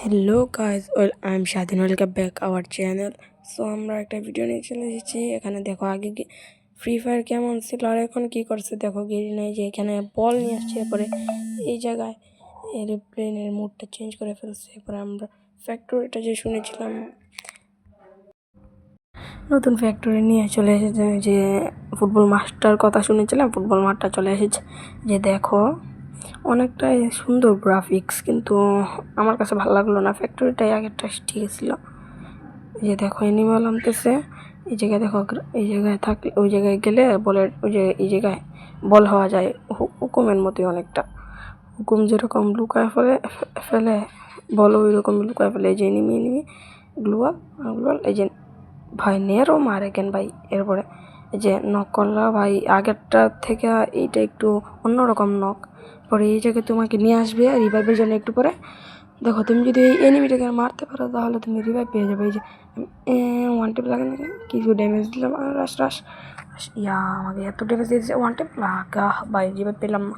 Hello guys, I am স্বাধীন, welcome back our channel. So আমরা একটা ভিডিও নিয়ে চলে এসেছি। এখানে দেখো আগে ফ্রি ফায়ার কেমন ছিল আর এখন কী করছে দেখো। গেরি নাই যে এখানে বল নিয়ে আসছে, এরপরে এই জায়গায় এরোপ্লেনের মুডটা চেঞ্জ করে ফেলছে। এরপরে আমরা ফ্যাক্টরিটা যে শুনেছিলাম, নতুন ফ্যাক্টরি নিয়ে চলে এসেছে। যে ফুটবল মাঠটার কথা শুনেছিলাম, ফুটবল মাঠটা চলে এসেছে। যে দেখো অনেকটাই সুন্দর গ্রাফিক্স, কিন্তু আমার কাছে ভালো লাগলো না। ফ্যাক্টরিটাই আগেরটা ঠিক ছিল। যে দেখো অ্যানিমাল আনতেছে, এই জায়গায় দেখো, এই জায়গায় থাকলে ওই জায়গায় গেলে বলের ওই যে এই জায়গায় বল হওয়া যায়। হুকুমের মতোই অনেকটা, হুকুম যেরকম লুকায় ফেলে বল ওই রকম লুকায় ফেলে। এই যে এনিমি গ্লুয়াল গ্লুয়াল, এই যে ভাই নেরও মারে কেন ভাই। এরপরে এই যে নক করলা ভাই, আগেরটা থেকে এইটা একটু অন্যরকম নক। পরে এই জায়গায় তোমাকে নিয়ে আসবে রিভাইভের জন্য একটু পরে। দেখো তুমি যদি এই এনিমিটাকে মারতে পারো তাহলে তুমি রিভাইভ পেয়ে যাবে। এই যে ওয়ান টেপ লাগে না, কিছু ড্যামেজ দিলাম আর রাশ রাশ ইয়া আমাকে এত ড্যামেজ দিয়েছে। ওয়ান টেপ লাগা ভাই, রিভাইভ পেলাম না।